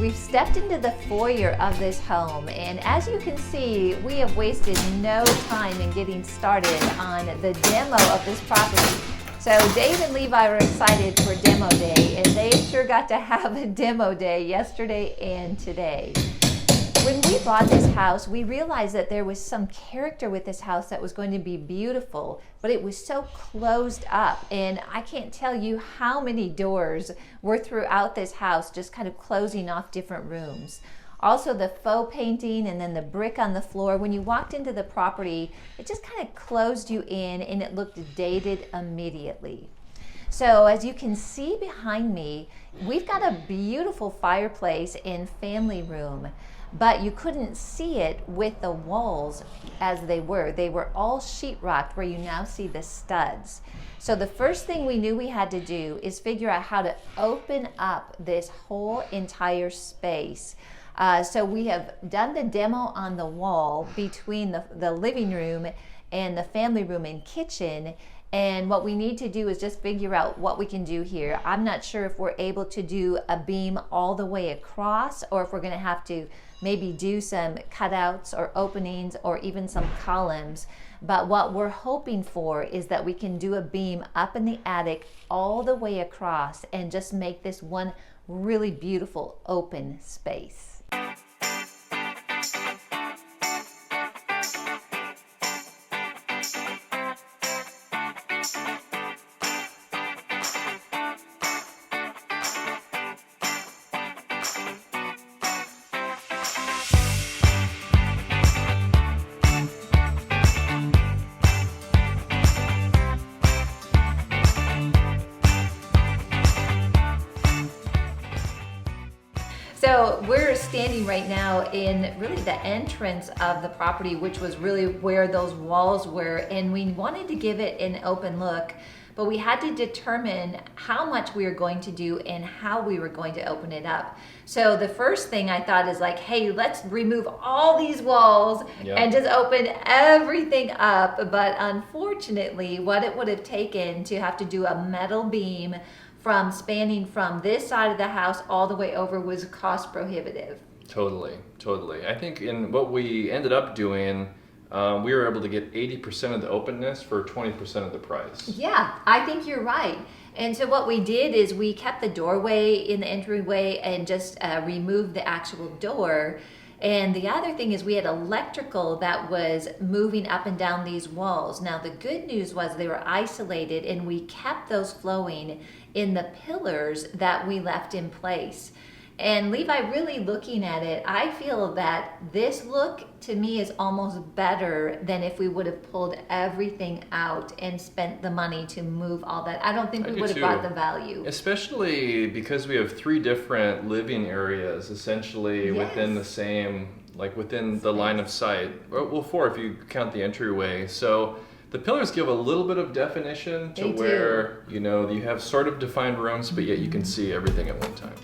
We've stepped into the foyer of this home, and as you can see, we have wasted no time in getting started on the demo of this property. So Dave and Levi are excited for demo day, and they sure got to have a demo day yesterday and today. When we bought this house, we realized that there was some character with this house that was going to be beautiful, but it was so closed up, and I can't tell you how many doors were throughout this house, just kind of closing off different rooms. Also the faux painting and then the brick on the floor, when you walked into the property, it just kind of closed you in and it looked dated immediately. So as you can see behind me, we've got a beautiful fireplace and family room, but you couldn't see it with the walls as they were. They were all sheetrocked where you now see the studs. So the first thing we knew we had to do is figure out how to open up this whole entire space. So we have done the demo on the wall between the living room and the family room and kitchen. And what we need to do is just figure out what we can do here. I'm not sure if we're able to do a beam all the way across, or if we're going to have to maybe do some cutouts or openings or even some columns. But what we're hoping for is that we can do a beam up in the attic all the way across and just make this one really beautiful open space. So we're standing right now in really the entrance of the property, which was really where those walls were, and we wanted to give it an open look, but we had to determine how much we were going to do and how we were going to open it up. So the first thing I thought is like, hey, let's remove all these walls and just open everything up. But unfortunately, what it would have taken to have to do a metal beam from spanning from this side of the house all the way over was cost prohibitive. Totally. I think in what we ended up doing, we were able to get 80% of the openness for 20% of the price. Yeah, I think you're right. And so what we did is we kept the doorway in the entryway and just removed the actual door. And the other thing is we had electrical that was moving up and down these walls. Now the good news was they were isolated, and we kept those flowing in the pillars that we left in place. And Levi, really looking at it, I feel that this look to me is almost better than if we would have pulled everything out and spent the money to move all that. I don't think we would have got the value. Especially because we have 3 different living areas essentially within the same, like within the line of sight. Well, 4 if you count the entryway. So the pillars give a little bit of definition to where, you know, you have sort of defined rooms, but yet you can see everything at one time.